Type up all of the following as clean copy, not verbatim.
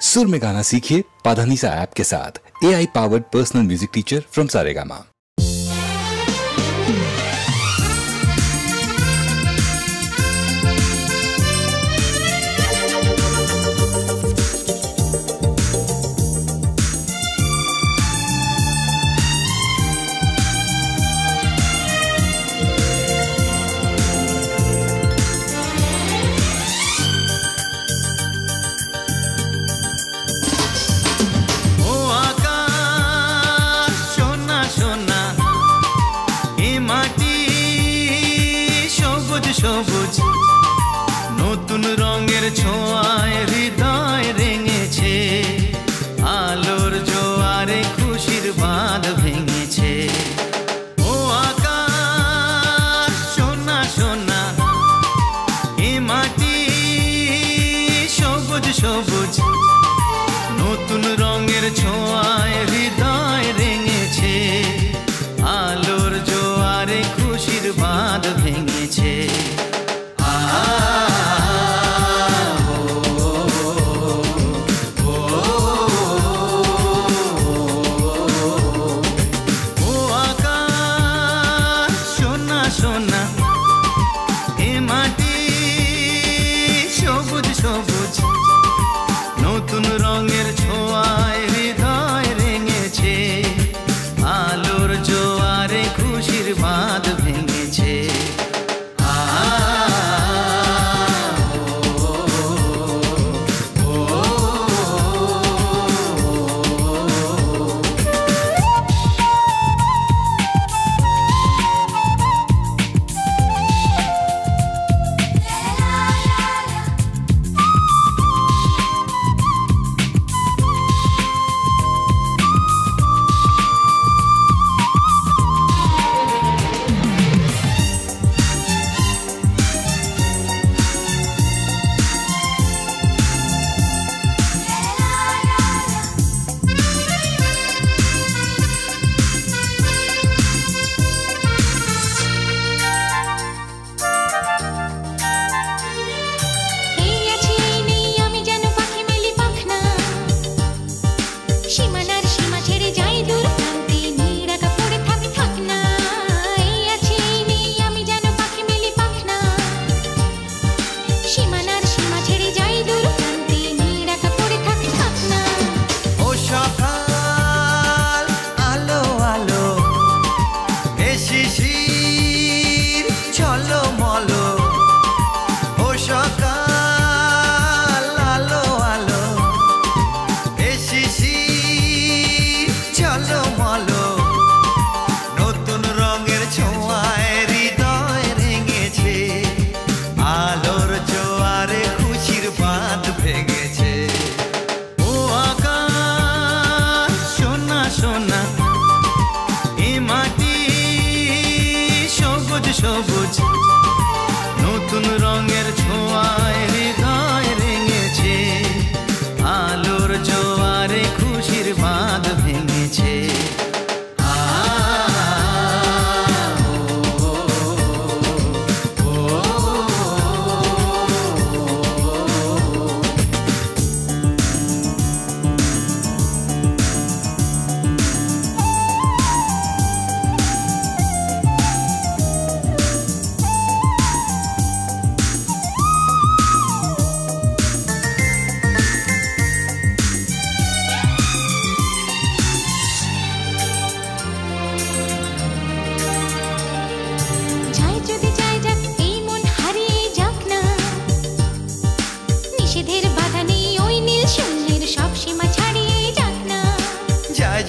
सुर में गाना सीखिए पाधानीसा ऐप के साथ। AI powered personal music teacher from Saregama. সবুজ নতুন রঙের ছোঁয়ায় হৃদয় রেঙেছে, আলোর জোয়ারে খুশির বাঁধ ভেঙেছে। ও আকাশ সোনা সোনা, এ মাটি সবুজ সবুজ নতুন রঙের ছোঁয়ায় হৃদয় রেঙেছে, আলোর জোয়ারে খুশির বাঁধ ভেঙেছে। নতুন রঙের ছোঁয়ায় হৃদয় রেঙেছে, আলোর জোয়ারে খুশির বাঁধ ভেঙেছে। সবুজ নতুন রঙের ছোঁয়ায় হৃদয় রেঙেছে, আলোর জোয়ারে খুশির বাঁধ ভেঙেছে।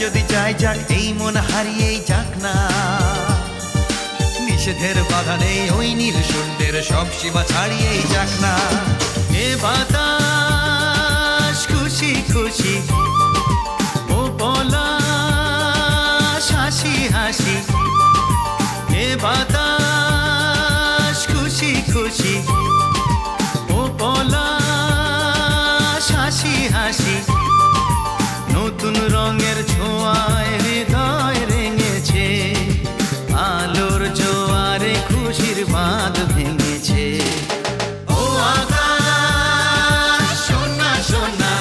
যদি যাই যাক এই মন হারিয়েই যাক না, নিষেধের বাধা নেই ওই নীল শূন্যের সব সীমা ছাড়িয়েই যাক না। এ বাতাস খুশি খুশি, ও পলাশ হাসি হাসি। এ বাতাস খুশি খুশি, ও পলাশ হাসি হাসি। নতুন রঙের ছোঁয়ায় হৃদয় রেঙেছে, আলোর জোয়ারে খুশির বাঁধ ভেঙেছে। ও আকাশ সোনা সোনা,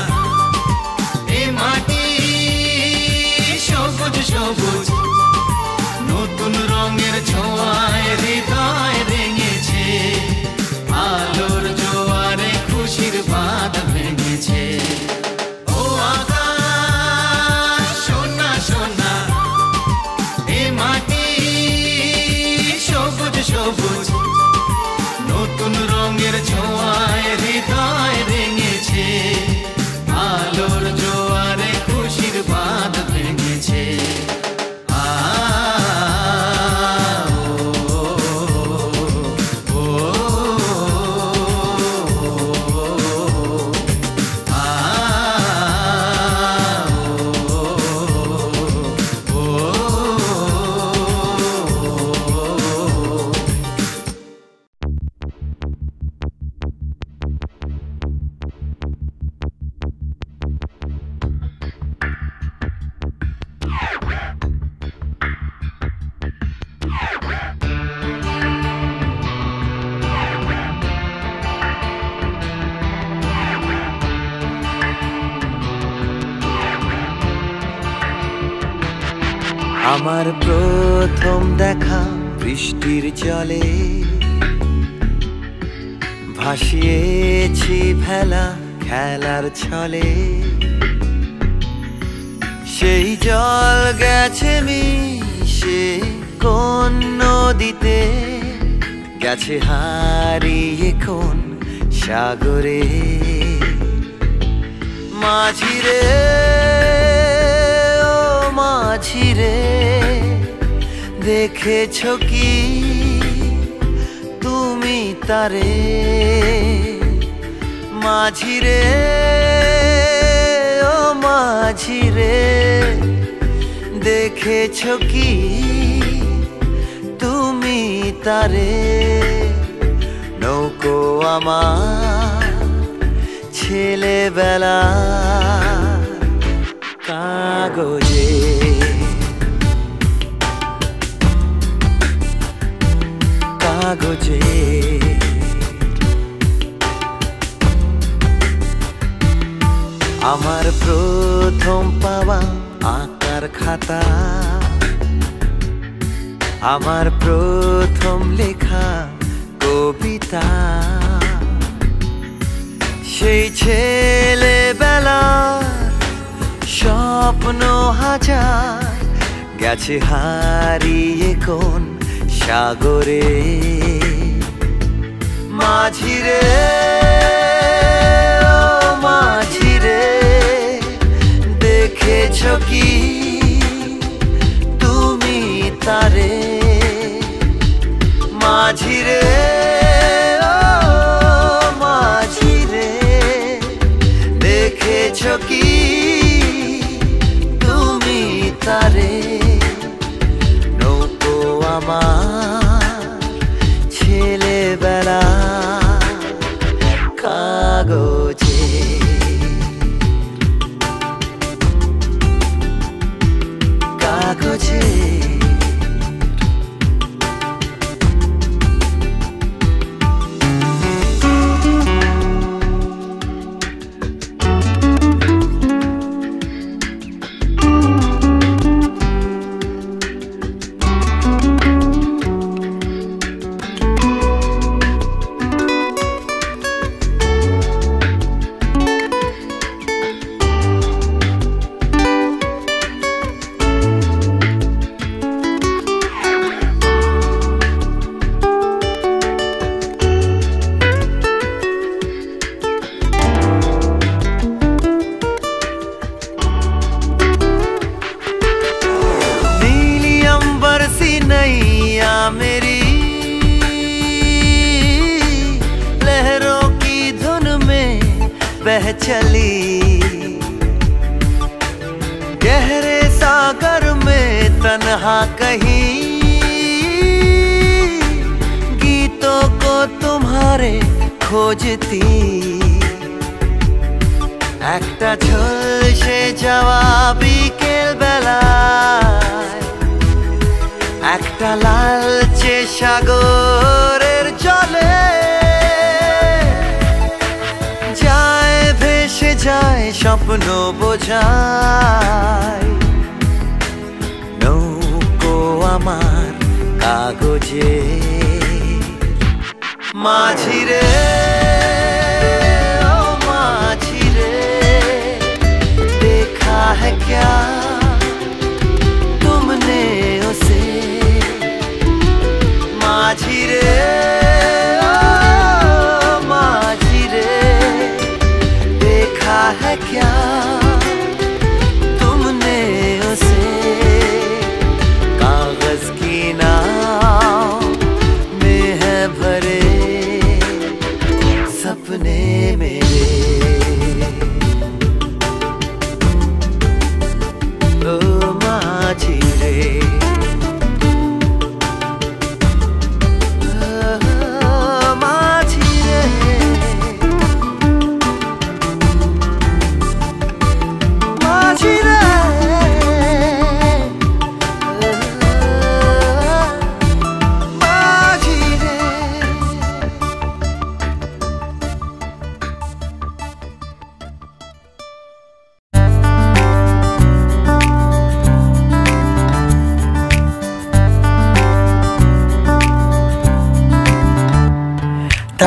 আমার প্রথম দেখা বৃষ্টির জলে ভাসিয়েছি ভেলা খেলার ছলে সেই জল গেছে মিশে কোন নদীতে গেছে হারিয়ে কোন সাগরে মাঝিরে ও মাঝিরে দেখেছো কি তুমি তারে মাঝিরে ও মাঝিরে দেখেছো কি তুমি তারে নৌকো আমার ছেলেবেলা কাগজে কাগজে আমার প্রথম পাওয়া আঁকার খাতা আমার প্রথম লেখা কবিতা সেই ছেলেবেলার স্বপ্ন হাজার গেছে হারিয়ে কোন সাগরে মাঝিরে ও মাঝিরে দেখেছো কি তুমি তারে মাঝিরে ও মাঝিরে দেখেছো কি তুমি তারে নৌকো আমার ছেলেবেলা কাগজে কাগজে मेरी लहरों की धुन में बह चली गहरे सागर में तन्हा कहीं गीतों को तुम्हारे खोजती একটা ঝলসে যাওয়া বিকেল বেলায় একটা লালচে সাগরের জলে যায় ভেসে যায় স্বপ্ন বোঝায় নৌকো আমার কাগজে মাঝিরে ও মাঝিরে देखा है क्या तुमने उसे माझिरे ओ माझिरे देखा है क्या तुमने उसे कागज की नाव में है भरे सपने मेरे ओ माझिरे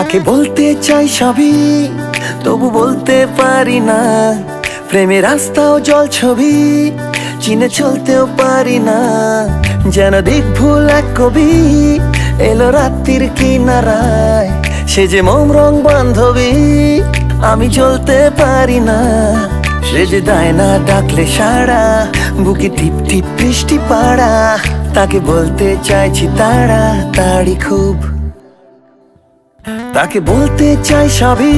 তাকে বলতে চাই সবই তবু বলতে পারি না, প্রেমের রাস্তাও জল ছবি চিনে চলতেও পারি না। যেন দিকভুল এক কবি এলো রাত্রির কিনারায়, সে যে মোম রং বান্ধবী আমি চলতে পারি না। সে যে দেয় না ডাকলে সাড়া, বুকে টিপ টিপ বৃষ্টি পাড়া, তাকে বলতে চাইছি তাড়াতাড়ি খুব। তাকে বলতে চাই সবই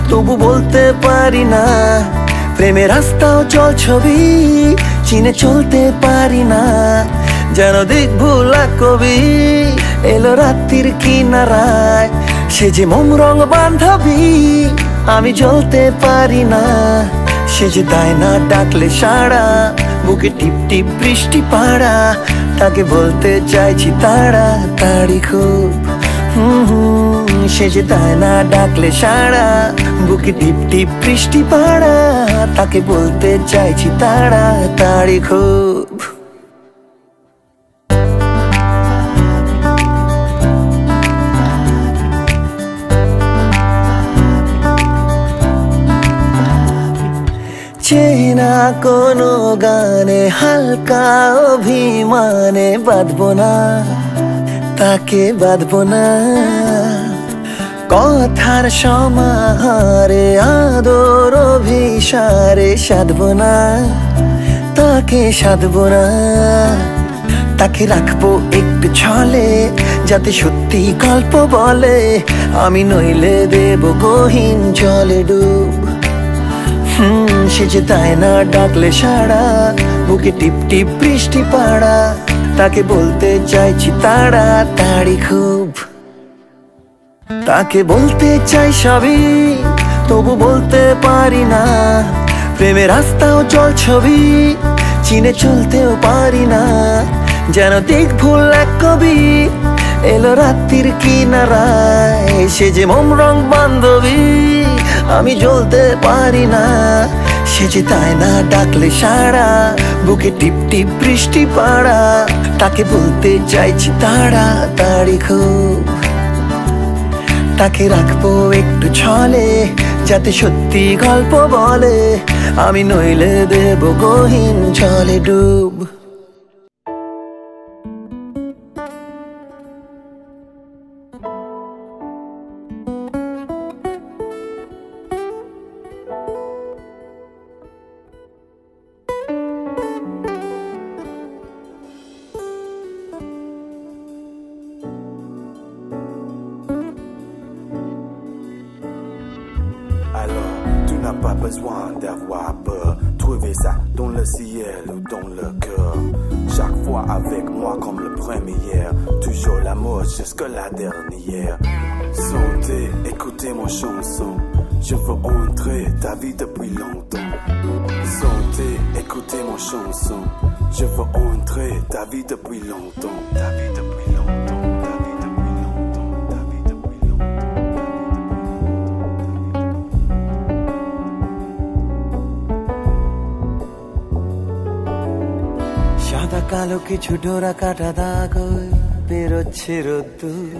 তবু বলতে পারি না, প্রেমের রাস্তাও জল ছবি চিনে চলতে পারি না। যেন দিকভুল এক কবি এলো রাত্রির কিনারায়, সে যে মোম রং বান্ধবী আমি জ্বলতে পারি না। সে যে দেয় না ডাকলে সাড়া, বুকে টিপ টিপ বৃষ্টি পাড়া, তাকে বলতে চাইছি তাড়াতাড়ি খুব। সে যে দেয় না ডাকলে সাড়া, বুকে টিপ টিপ বৃষ্টি পাড়া, তাকে বলতে চাইছি তাড়াতাড়ি খুব। চেনা কোনো গানে হালকা অভিমানে বাঁধবো না, তাকে বাঁধবো না। কথার সমাহারে আদর অভিসারে সাধবো না, তাকে সাধবো না। তাকে রাখবো একটু ছলে যাতে সত্যি গল্প বলে, আমি নইলে দেব গহীন জলে ডুব। সে যে দেয় না ডাকলে সাড়া, বুকে টিপ টিপ বৃষ্টি পাড়া, তাকে বলতে চাইছি তাড়াতাড়ি খুব। তাকে বলতে চাই সবই তবু বলতে পারি না, প্রেমের রাস্তাও জল ছবি চিনে চলতেও পারি না। যেন দিকভুল এক কবি এলো রাত্রির কিনারায়, সে যে মোম রং বান্ধবী আমি জ্বলতে পারি না। সে যে দেয় না ডাকলে সাড়া, বুকে টিপ টিপ বৃষ্টি পাড়া, তাকে বলতে চাইছি তাড়াতাড়ি খুব। তাকে রাখবো একটু ছলে যাতে সত্যি গল্প বলে, আমি নইলে দেব গহীন জলে ডুব। Alors, tu n'as pas besoin d'avoir peur. Trouver ça dans le ciel ou dans le cœur. Chaque fois avec moi comme le premier. Toujours l'amour jusqu'à la dernière. Sentez, écoutez mon chanson. Je veux entrer ta vie depuis longtemps. Sentez, écoutez mon chanson. Je veux entrer ta vie depuis longtemps. Ta vie depuis longtemps. সাদা কালো কিছু ডোরা কাটা দাগ বেরোচ্ছে রোদ্দুর,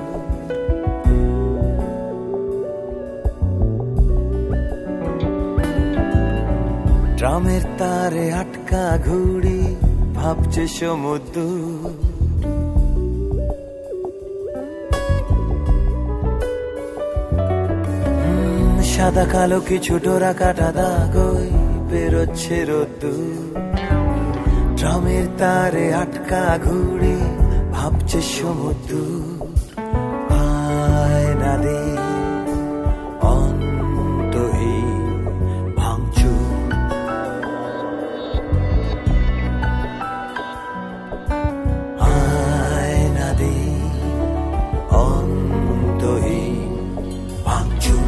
ড্রামের তারে আটকা ঘুড়ি ভাবছে সমুদ্র। সাদা কালো কিছু ডোরা কাটা দাগ বেরোচ্ছে রোদ্দুর, ড্রামের তারে আটকা ঘুড়ি ভাবছে সমুদ্র। আয়না দে অন্তহীন ভাঙচুর, আয়না দে অন্তহীন ভাঙচুর।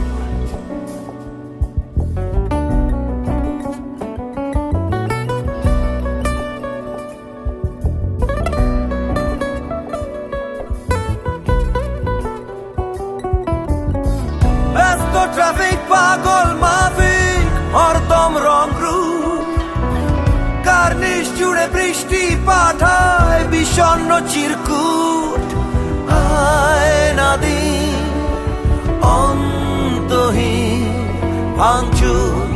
ট্রাফিক পাগল মাফিক হরদম রং রূপ, কার্নিশ জুড়ে বৃষ্টি পাঠায় বিষণ্ণ চিরকুট। আয়না দিন অন্তহীন ভাঙচুর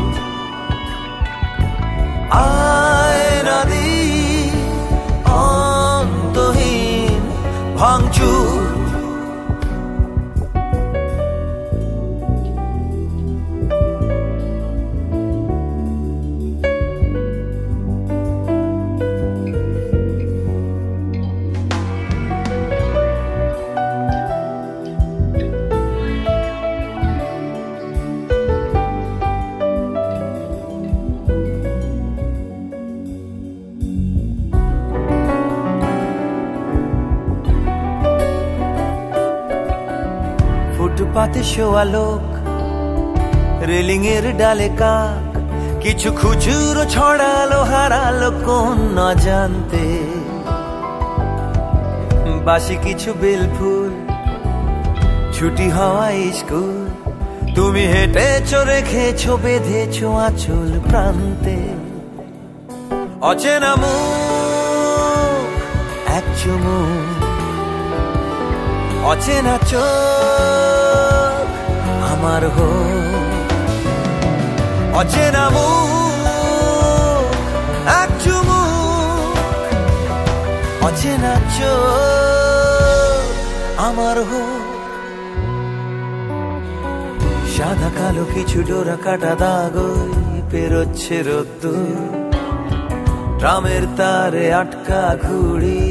আয়না দিয়ে অন্তহীন ভাঙচুর ফুটপাতে শোয়া লোক রেলিং এর ডালে কাক কিছু খুচুরো ছড়ালো হারালো কোন না জানতে বাসি কিছু বেলফুল ছুটি হওয়া স্কুল তুমি হেঁটেছো রেখেছো বেঁধেছো আঁচল প্রান্তে অচেনা মুখ এক চুমুক অচেনা চোখ আমার হো অচেনা মুখ এক চুমুক অচেনা চোখ আমার হো সাদা কালো কিছু ডোরা কাটা দাগ পেরোচ্ছে রোদ্দুর ট্রামের তারে আটকা ঘুড়ি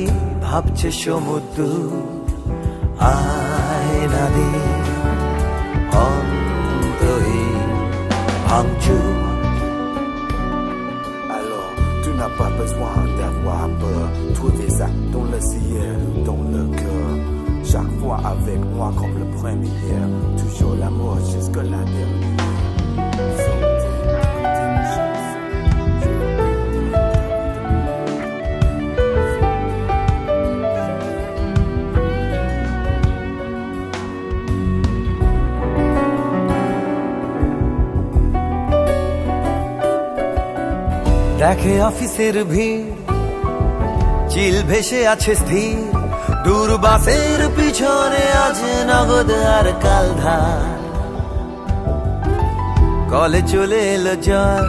ভাবছে সমুদ্র আয়না দিয়ে অন্তহীন ভাঙচুর Alors, tu n'as pas besoin d'avoir peur. Trouver ça dans le ciel ou dans le cœur. Chaque fois avec moi comme le premier. Toujours l'amour jusqu'à la dernière. দেখে অফিসের ভিড় চিল ভেসে আছে স্থির দূর বাসের পিছনে আছে নগদ আর কাল ধার কলে চলে এলো জল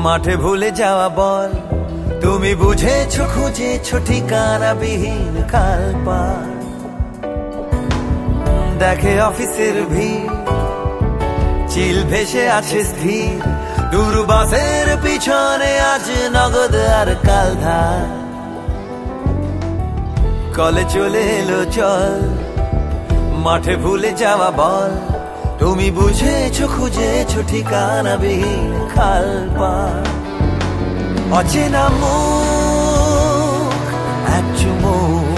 মাঠে ভুলে যাওয়া বল তুমি বুঝেছো খুঁজেছো ঠিকানা বিহীন কাল পার দেখে অফিসের ভিড় চিল ভেসে আছে স্থির দূর বাসের পিছনে আজ নগদ আর কাল ধার কলে চলে এলো চল মাঠে ভুলে যাওয়া বল তুমি বুঝেছো খুঁজেছো ঠিকানা বিহীন খাল পার অচেনা মুখ এক চুমুক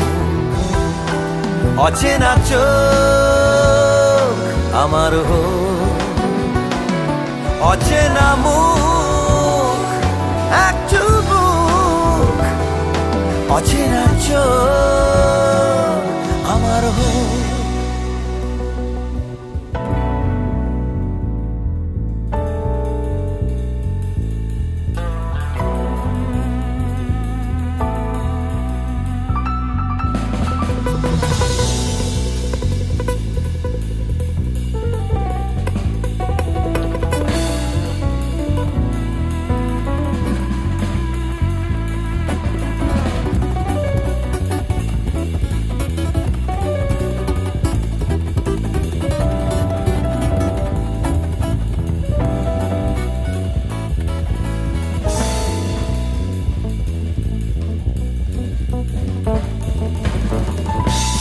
অচেনা চোখ আমার হো অচেনা মুখ এক চুমুক অচেনা চোখ আমার হো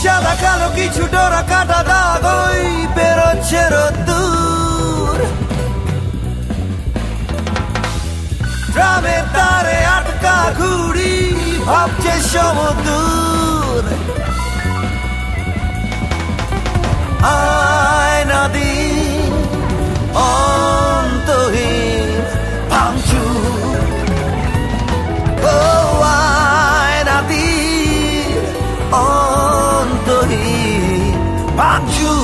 সাদা কালো কিছু ডোরা কাটা দাগ বেরোচ্ছে রোদ্দুর গ্রামের তারে আটকা ঘুড়ি ভাবছে সমুদ্র আয়না দিন অন্তহীন ভাঙচুর ও আয়না দিন অন্তহীন ভাঙচুর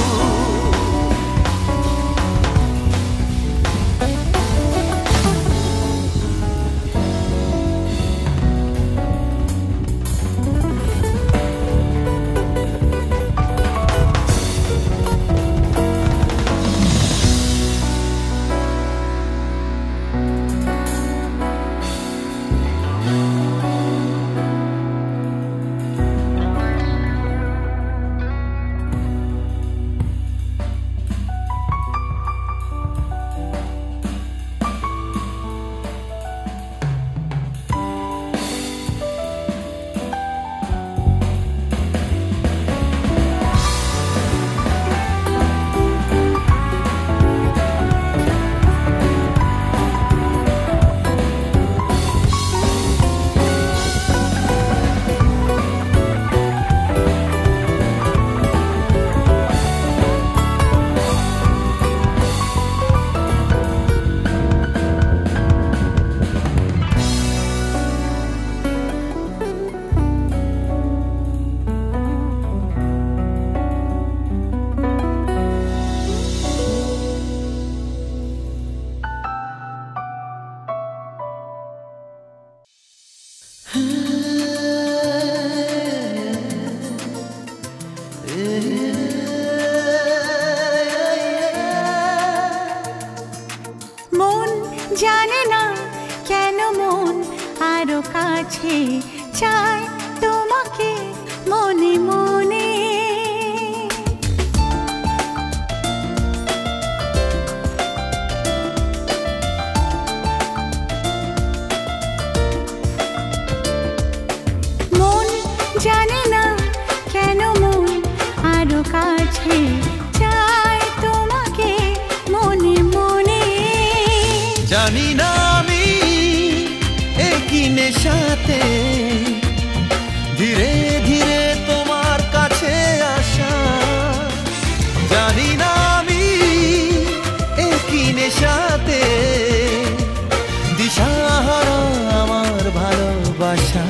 মন জানে না কেন মন আরো কাছে চায় তোমাকে মনে মনে। মন জানে না কেন মন আরো কাছে চায় তোমাকে মনে মনে। জানি না আমি একই নেশাতে ধীরে ধীরে তোমার কাছে আসা। জানি না আমি একই নেশাতে দিশাহারা আমার ভালোবাসা।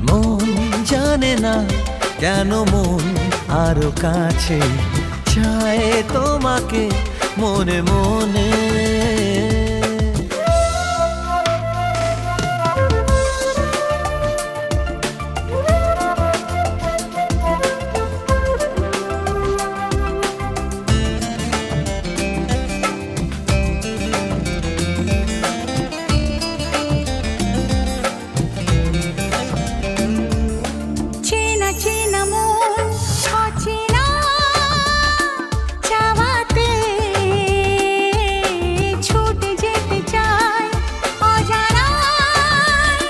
মন জানে না কেন মন আরো কাছে চায় তোমাকে মনে মনে। চেনা চেনা মন অচেনা চাওয়াতে ছুটে যেতে চায় অজানায়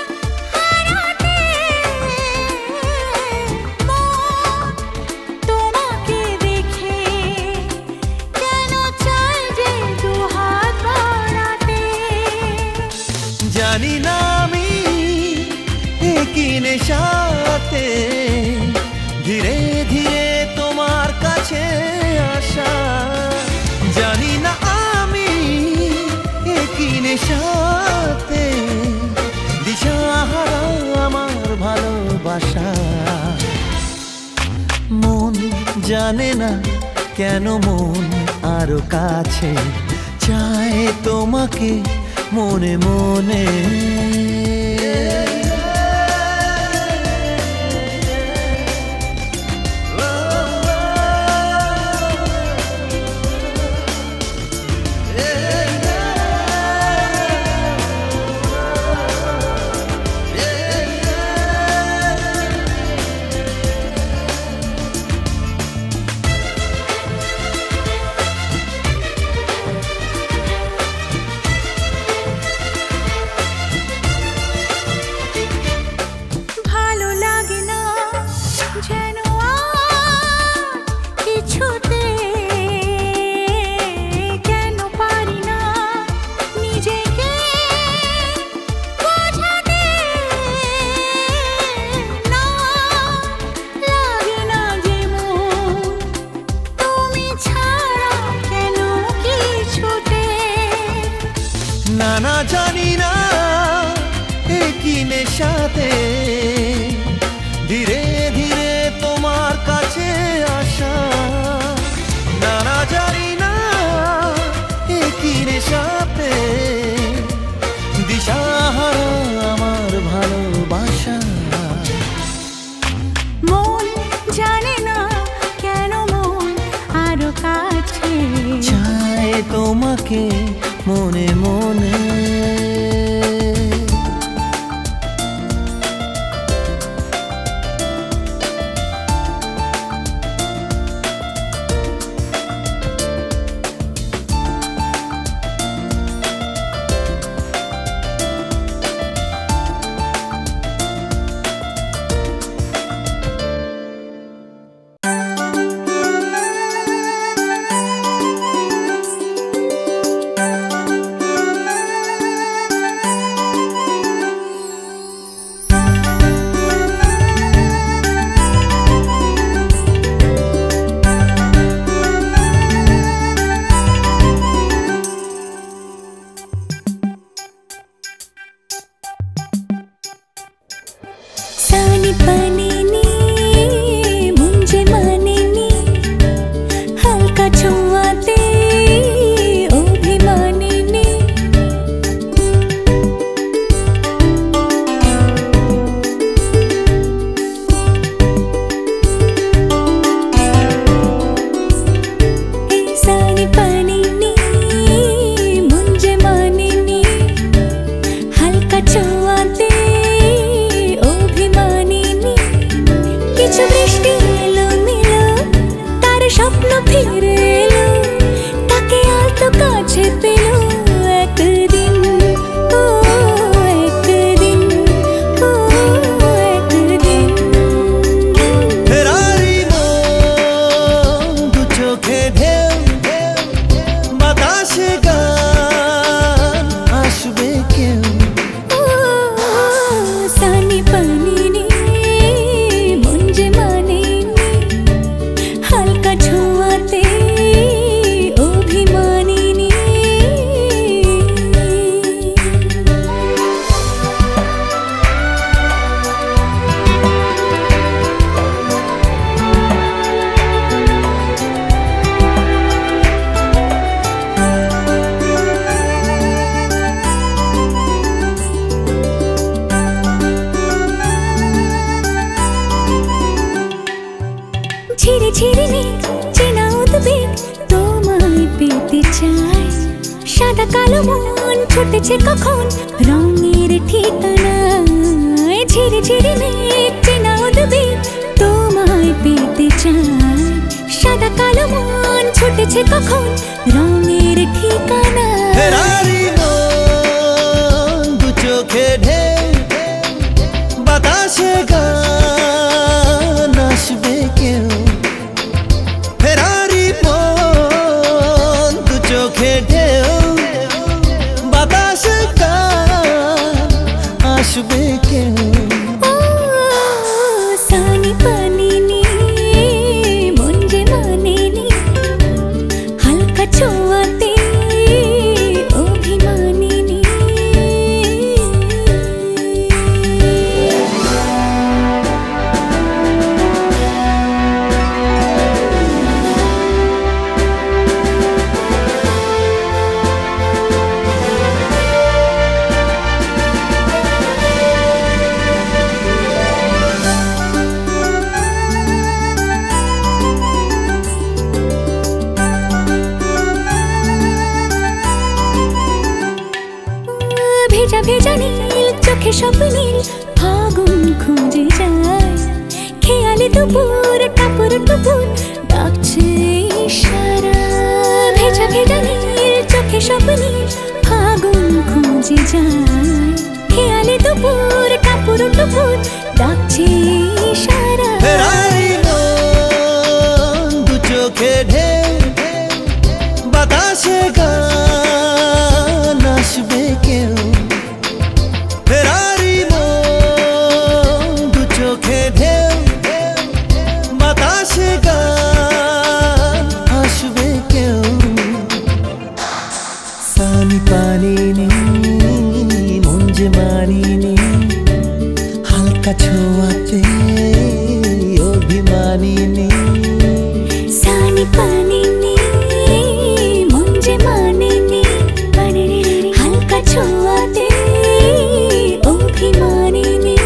হারাতে। মন তোমাকে দেখে কেন চায় যে দুহাত বাড়াতে। জানি না আমি একই নেশাতে ধীরে ধীরে তোমার কাছে আসা। জানি না আমি একই নেশাতে দিশাহারা আমার ভালোবাসা। মন জানে না কেন মন আরো কাছে চায় তোমাকে মনে মনে। ভালো লাগে না যেন আর কিছুতে, কেন পারি না নিজেকে বোঝাতে। না লাগে না যে মন তুমি ছাড়া কেন কিছুতে। না না জানি না একই নেশাতে ধীরে ধীরে তোমার কাছে আসা। না না জানি না একই নেশাতে দিশাহারা আমার ভালোবাসা। মন জানে না কেন মন আরো কাছে চায় তোমাকে মনে মনে। মন ছুটেছে কখন রঙের ঠিকানায় ঝিরি ঝিরি মেঘ চেনা উদ্বেগ তোমায় পেতে চায় সাদা কালো মন ছুটেছে কখন রঙের ঠিকানায় ফেরারি মন দু চোখে ঢেউ বাতাসে গান আসবে কেউ ফেরারি মন দু চোখে ঢেউ বাতাসে গান আসবে কেউ ও সানি পানি নি মন যে মানে নি হালকা ছোঁয়াতে অভিমানিনী ভেজা ভেজা নীল চোখে স্বপ্নীল ফাগুন খুঁজে যায় খেয়ালি দুপুর টাপুর টুপুর ডাকছে ইশারা ভেজা ভেজা নীল চোখে স্বপ্নীল ফাগুন খুঁজে যায় খেয়ালি দুপুর টাপুর টুপুর ডাকছে ইশারা ফেরারি মন দু চোখে ঢেউ বাতাসে গান আসবে কেউ ফেরারি মন দু চোখে ঢেউ বাতাসে গান আসবে কেউ সানি পানি নি মন যে মানিনি হালকা ছোঁয়াতে অভিমানিনী সানি পানি নি মন যে মানে নি হালকা ছোঁয়াতে অভিমানিনী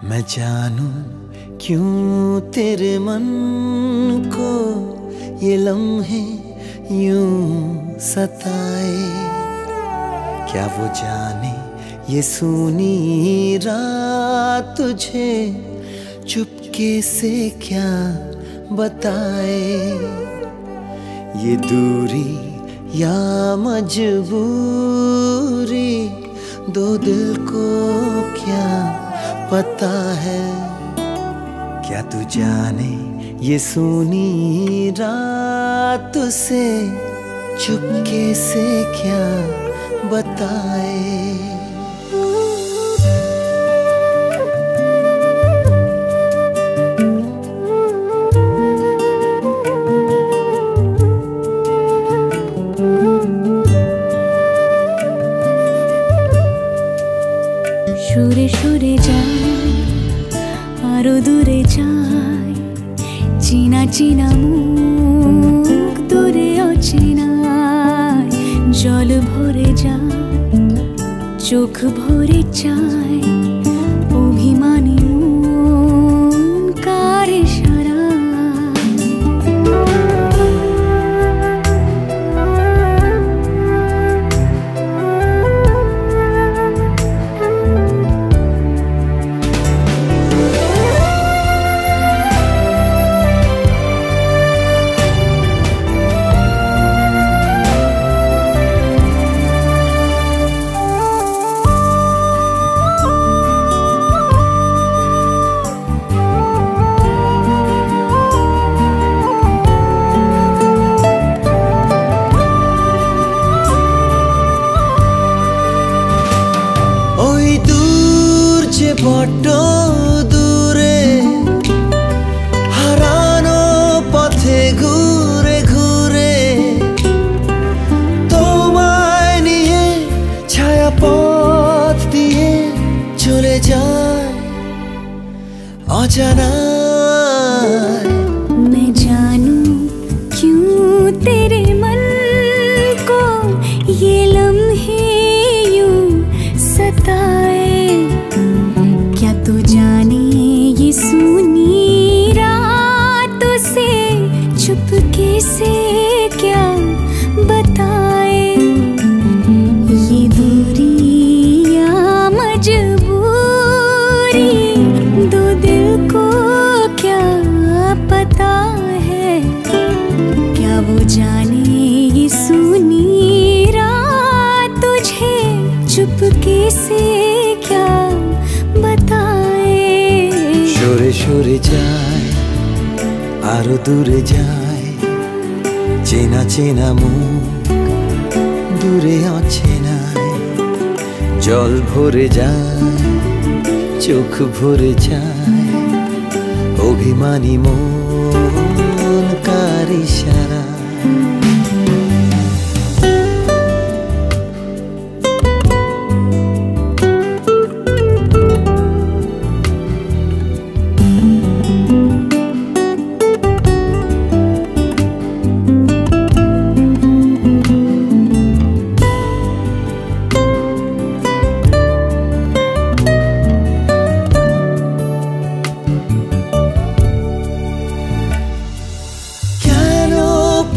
मैं जानूं क्यों तेरे मन को ये लम्हे यूं सताए क्या वो जाने ये सूनी रात तुझे चुपके से क्या बताए ये दूरी या मजबूरी दो दिल को क्या पता है क्या तू जाने ये सूनी रात से चुपके से क्या बताए সুরে সুরে যায় আরো দূরে যায় চিনা চিনা মুখ দূরে অচেনা জল ভরে যায় চোখ ভরে চায় অভিমানী মন কার ইশারা বড্ড দূরে হারানো পথে ঘুরে ঘুরে তোমায় নিয়ে ছায়া পথ দিয়ে চলে যায় অজানা मैं जानूं क्यों तेरे मन को ये लम्हे यूं सताए क्या तू जाने ये सूनी रातों से चुपके से क्या बताए ये दूरी या मजबूरी दो दिल को क्या पता है क्या वो जाने ये सूनी रात तुझे चुपके से क्या बताए সরে সরে যায় আরো দূরে যায় চেনা চেনা মুখ দূরে অচেনায় জল ভরে যায় চোখ ভরে যায় অভিমানী মন কার ইশারা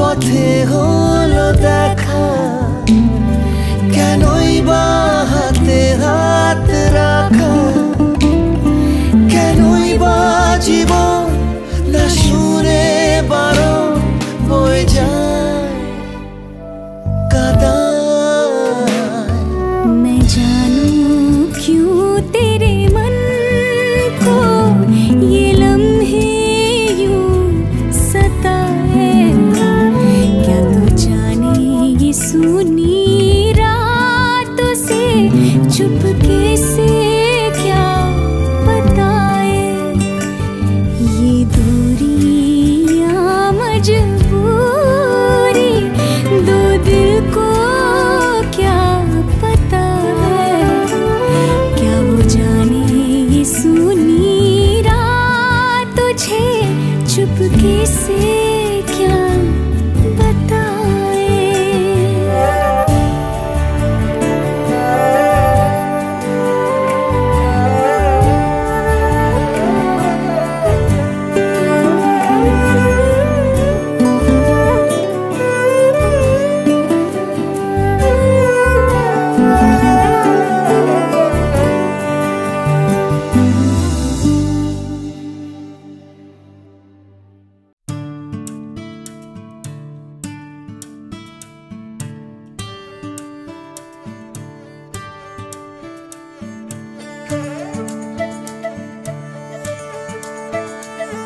পথে হলো দেখা কেনই বা হাতে হাত রাখা কেনই বা জীবন না শুনে বারণ বয়ে যায় কাদায় मैं जानूं क्यों तेरे मन को ये लम्हे यूं सताए क्या तू जाने ये सूनी रातों से चुपके से क्या बताए ये दूरी या मजबूरी दो दिल को क्या पता है क्या वो जाने ये सूनी रात तुझे चुपके से क्या बताए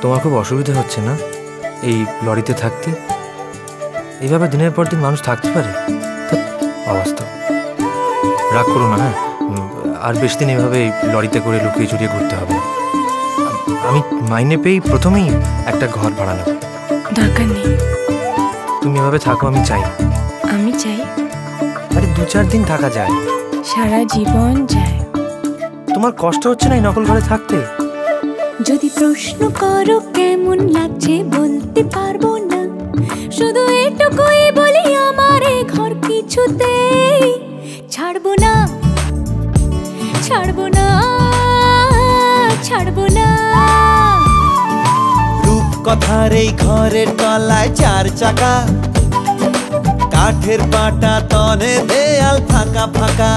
তোমার খুব অসুবিধা হচ্ছে না এই লরিতে থাকতে? এইভাবে দিনের পর দিন মানুষ থাকতে পারে? অবাস্তব। রাগ করো না, হ্যাঁ? আর বেশি দিন এভাবে লরিতে করে লুকিয়ে চুরিয়ে ঘুরতে হবে না। আমি মাইনে পেয়েই প্রথমেই একটা ঘর ভাড়া নেব। দরকার নেই। তুমি এভাবে থাকো, আমি চাই। আমি চাই। আরে 2-4 দিন থাকা যায়, সারা জীবন যায়। তোমার কষ্ট হচ্ছে না এই নকল ঘরে থাকতে? যদি প্রশ্ন করো কেমন লাগছে বলতে পারবো না, শুধু এটুকুই বলি আমার এ ঘর কিছুতেই ছাড়বো না, ছাড়বো না, ছাড়বো না। রূপকথার এই ঘরের তলায় 4 চাকা, কাঠের পাটা তনে দেয়াল ফাঁকা ফাঁকা।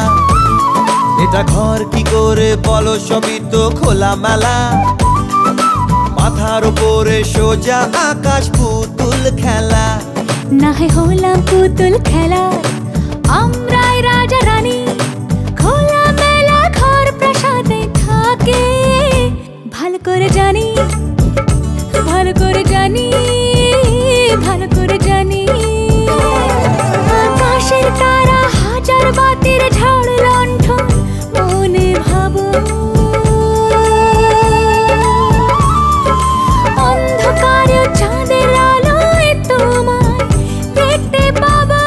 এটা ঘর কি করে বলো, সবই তো খোলা মেলা। মাথার উপরে সোজা আকাশ, পুতুল খেলা। না হলাম পুতুল খেলা, আমরাই রাজা রানী। খোলা মেলা ঘর প্রাসাদে থাকে, ভালো করে জানি, ভালো করে জানি, ভালো করে জানি। আকাশের তারা হাজার বাতির ঝাড় লণ্ঠন মনে ভাবো, অন্ধকারে চাঁদের আলোয় তোমায় দেখতে পাবো।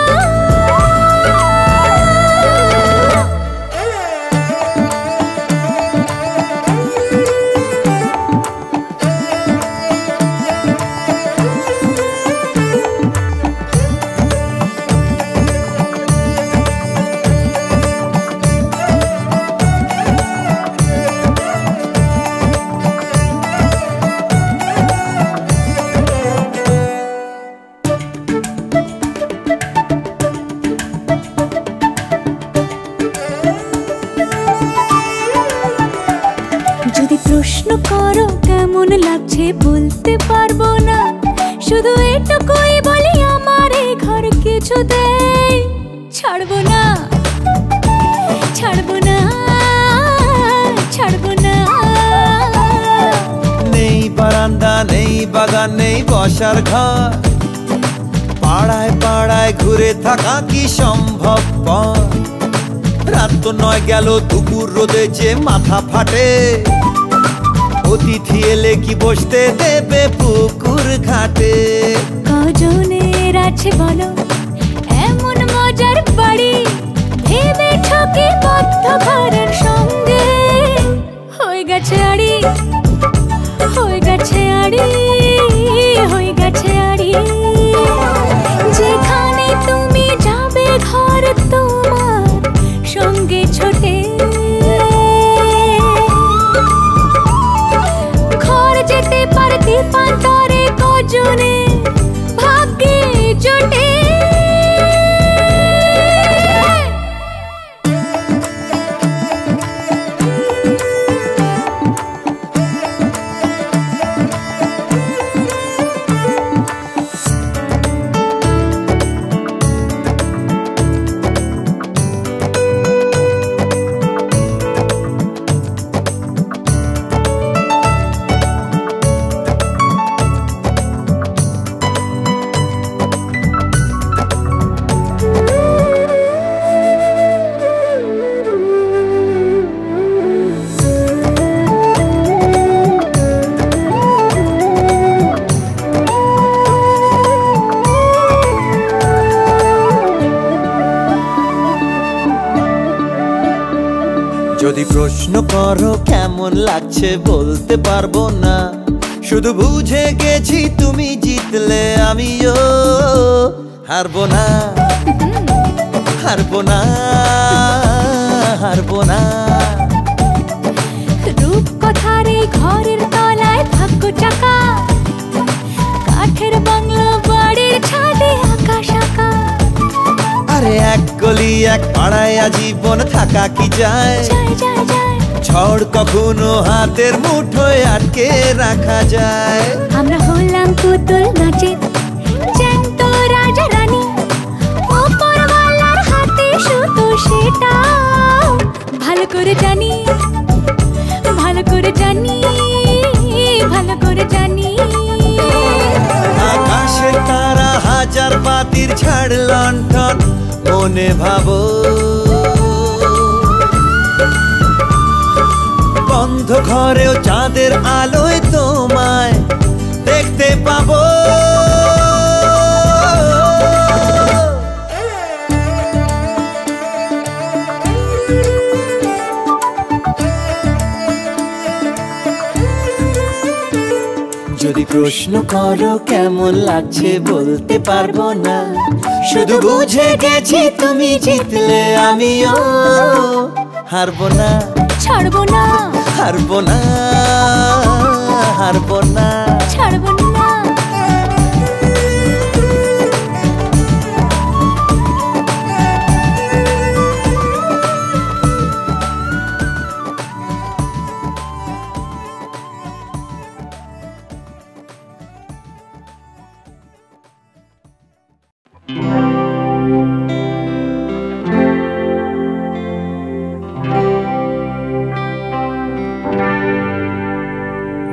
প্রশ্ন করো কেমন লাগছে বলতে পারবো না, শুধু এটুকুই বলি আমার এই ঘর কিছুতেই ছাড়বো না, ছাড়বো না, ছাড়বো না। নেই বারান্দা নেই বাগান নেই বসার ঘর, পাড়ায় পাড়ায় ঘুরে থাকা কি সম্ভব? রাত তো নয় গেল দুপুর রোদে যে মাথা ফাটে, অতিথি এলে কি বসতে দেবে পুকুর ঘাটে? কজনের আছে বলো এমন মজার বাড়ি, ভেবে ঠকে বদ্ধ ঘরের সঙ্গে হয়ে গেছে আড়ি, হয়ে গেছে আড়ি, হয়ে গেছে আড়ি। যেখানে তুমি যাবে ঘর তোমার সঙ্গে ছোটে, ঘর যেতে পারতে পান্তরে কজনে ভাগ্যে জোটে। যদি প্রশ্ন করো কেমন লাগছে বলতে পারবো না, শুধু বুঝে গেছি তুমি জিতলে আমিও হারবো না, হারবো না, হারবো না। রূপ কথার এই ঘরের তলায় ভাগ্য চাকা, কাঠের বাংলো বাড়ির ছাদে আকাশ আঁকা। আরে এক গলি এক পাড়ায় আজীবন থাকা কি যায়? যায় যায় যায়। ঝড় কখনো হাতের মুঠোয় আটকে রাখা যায়? আমরা হলাম পুতুল নাচে জ্যান্ত রাজা রানী, ওপরওয়ালার হাতে সুতো সেটা ভালো করে জানি, ভালো করে জানি, ভালো করে জানি। আকাশের তারা হাজার বাতির ঝাড় লণ্ঠন মনে ভাবো, বন্ধ ঘরেও চাঁদের আলোয় তোমায় দেখতে পাবো। যদি প্রশ্ন করো কেমন লাগছে বলতে পারবো না, শুধু বুঝে গেছি তুমি জিতলে আমিও হারবো না, ছাড়বো না, হারবো না, হারবো না, ছাড়বো না।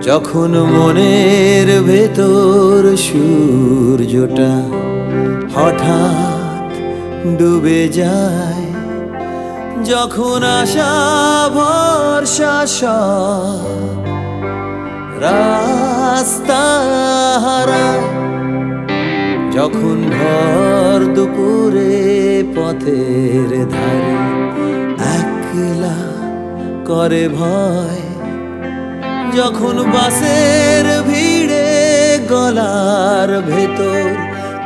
যখন মনের ভেতর সূর্যটা হঠাৎ ডুবে যায়, যখন আশা ভরসা সব রাস্তা হারায়, যখন ভর দুপুরে পথের ধারে একলা করে ভয়, যখন বাসের ভিড়ে গলার ভেতর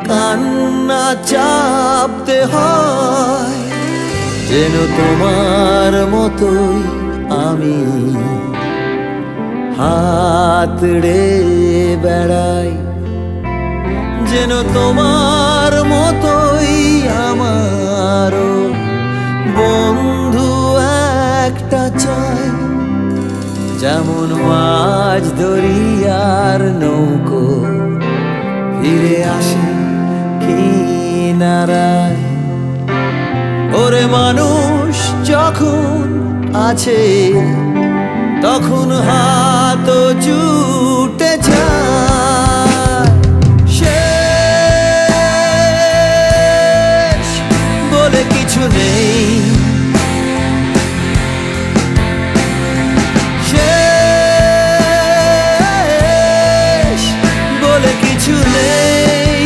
কান্না চাপতে হয়, যেন তোমার মতোই আমি হাত রে বেড়াই, যেন তোমার মতোই আমারও বন্ধু একটা চাই, যেমন মাঝ দরিয়ার নৌকো ফিরে আসে কিনারায়। ওরে মানুষ যখন আছে তখন হাত জুটে যায়, শেষ বলে কিছু নেই, শেষ বলে কিছু নেই,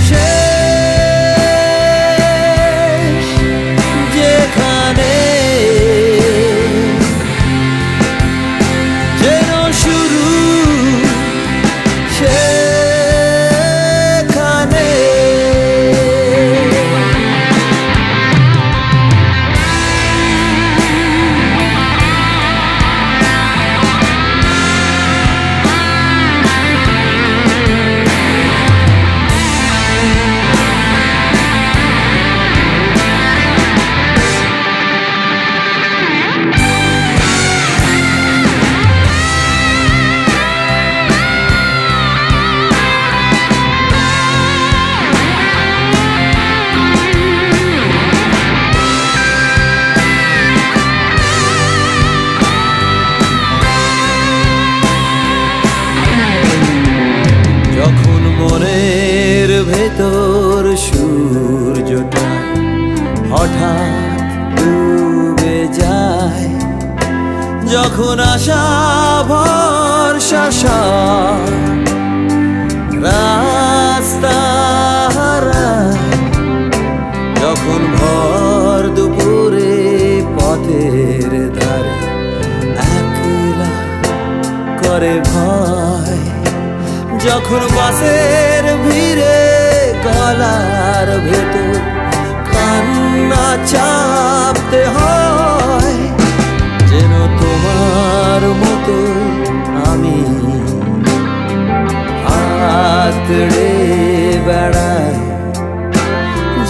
শেষ যেখানে যেন শুরু সেখানে। যখন মনের ভেতর সূর্যটা হঠাৎ ডুবে যায়, যখন আশা ভরসা সব রাস্তা হারায়, যখন ভর দুপুরে পথের ধারে একলা করে ভয়, যখন বাসের ভিড়ে গলার ভেতর কান্না চাপতে হয়, যেন তোমার মতো আমি হাতড়ে বেড়াই,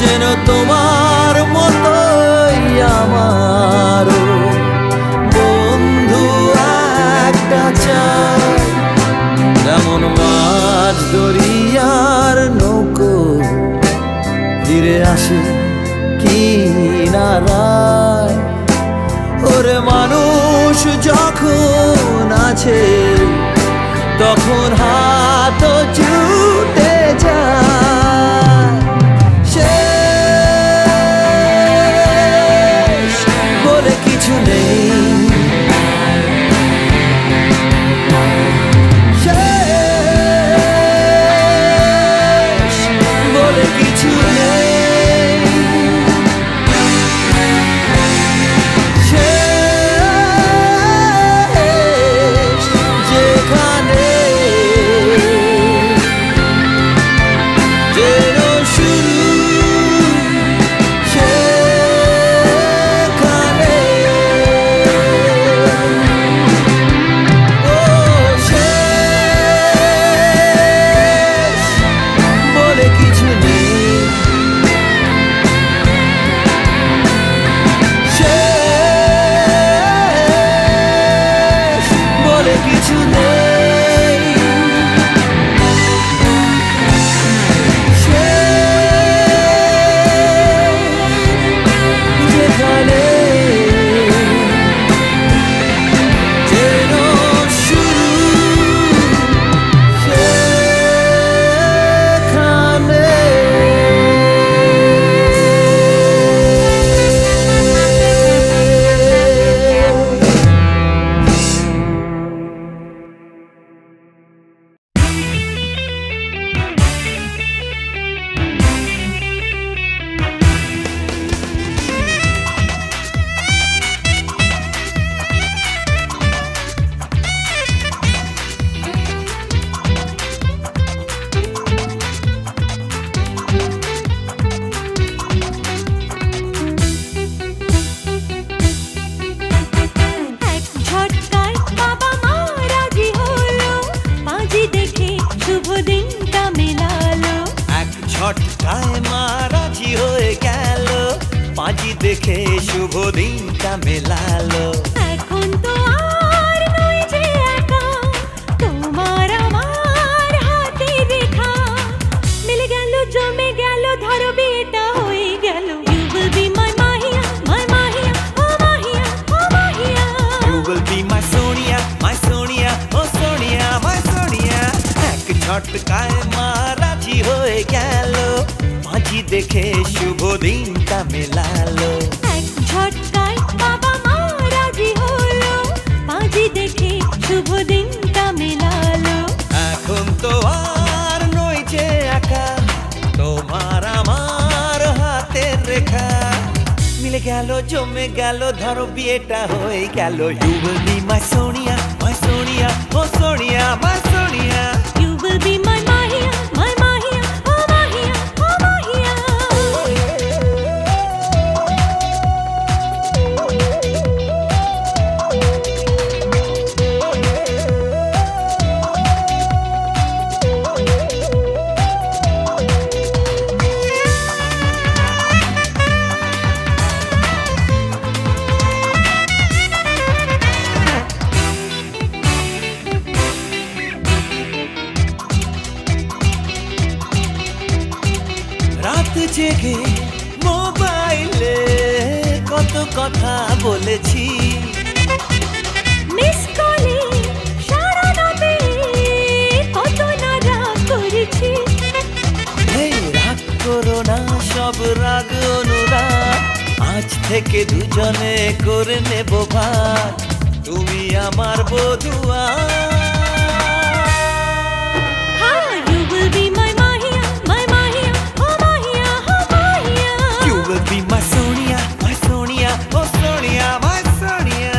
যেন তোমার মতোই আমারও বন্ধু একটা চাই। যেমন মাঝ দরিয়ার নৌকো ফিরে আসে কিনারায়, ওরে মানুষ যখন আছে তখন হাত জুটে যায়, শেষ বলে কিছু নেই, শেষ বলে কিছু নেই, শেষ যেখানে যেন শুরু সেখানে। ও শেষ বলে কিছু নেই, শেষ বলে কিছু নেই, শেষ যেখানে যেন শুরু সেখানে। এক ঝটকায় বাবা মা রাজি হলো, পাঁজি দেখে শুভ দিনটা মেলালো। এক ঝটকায় মা রাজি হয়ে গেল, পাঁজি দেখে শুভ দিনটা মেলালো। এখন তো আর নয় যে একা, তোমার আমার হাতে রেখা মিলে গেল, জমে গেল, ধরো বিয়েটা হয়ে গেল। You will be my Mahia, my Mahia, oh Mahia, oh Mahia. You will be my Sonia, my Sonia, oh Sonia, my Sonia. এক ঝটকায় মা রাজি হয়ে গেল, পাঁজি দেখে শুভ দিনটা মেলালো। এক ঝটকায় বাবা মা রাজি হলো, পাঁজি দেখে শুভ দিনটা মেলালো। এখন তো আর নই যে একা, তোমার আমার হাতের রেখা মিলে গেল, জমে গেল, ধরো বিয়েটা হয়ে গেল। You will be my Sonia, my Sonia, oh Sonia, my Sonia. You will be my Mahia, my Mahia, oh Mahia, oh Mahia. রাত জেগে মোবাইলে কত কথা বলেছি, মিস কলে সারা না পেয়ে কত না রাগ করেছি। এই রাগ করো না, সব রাগ অনুরাগ আজ থেকে দুজনে করে নেব ভাগ, তুমি আমার বধুয়া। You will be my Mahia, my Mahia, oh Mahia, oh Mahia. You will be my Sonia, my Sonia, oh Sonia, my Sonia.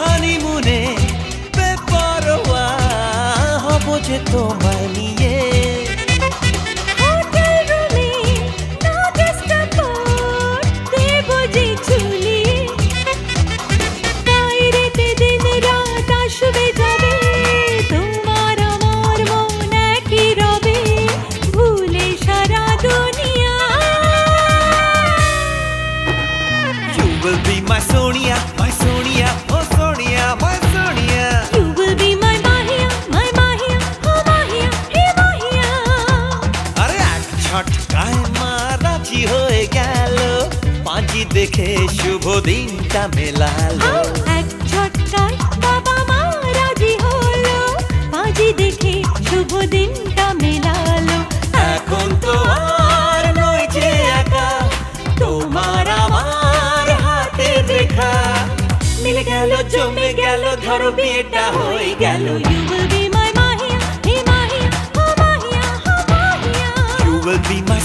হানিমুনে বেপরোয়া হব যে তোমায় নিয়ে, হোটেল রুমে no disturb দেব যে ঝুলিয়ে, বাইরেতে দিন রাত আসবে যাবে, তোমার আমার মন একই রবে, ভুলে সারা দুনিয়া। You will be my Sonia, my Sonia, oh Sonia, my Sonia. You will be my Mahia, my Mahia, oh Mahia, hey Mahia. আরে এক ঝটকায় মা রাজি হয়ে গেল, পাঁজি দেখে শুভ দিনটা মেলালো। এক ঝটকায় বাবা মা রাজি হলো, পাঁজি দেখে শুভ দিনটা মেলালো। এখন তো আর নই যে একা, তোমার আমার হাতের রেখা মিলে গেল, জমে গেল, ধরো বিয়েটা হয়ে গেল। You will be my Mahia, hey Mahia, oh Mahia, oh Mahia. You will be my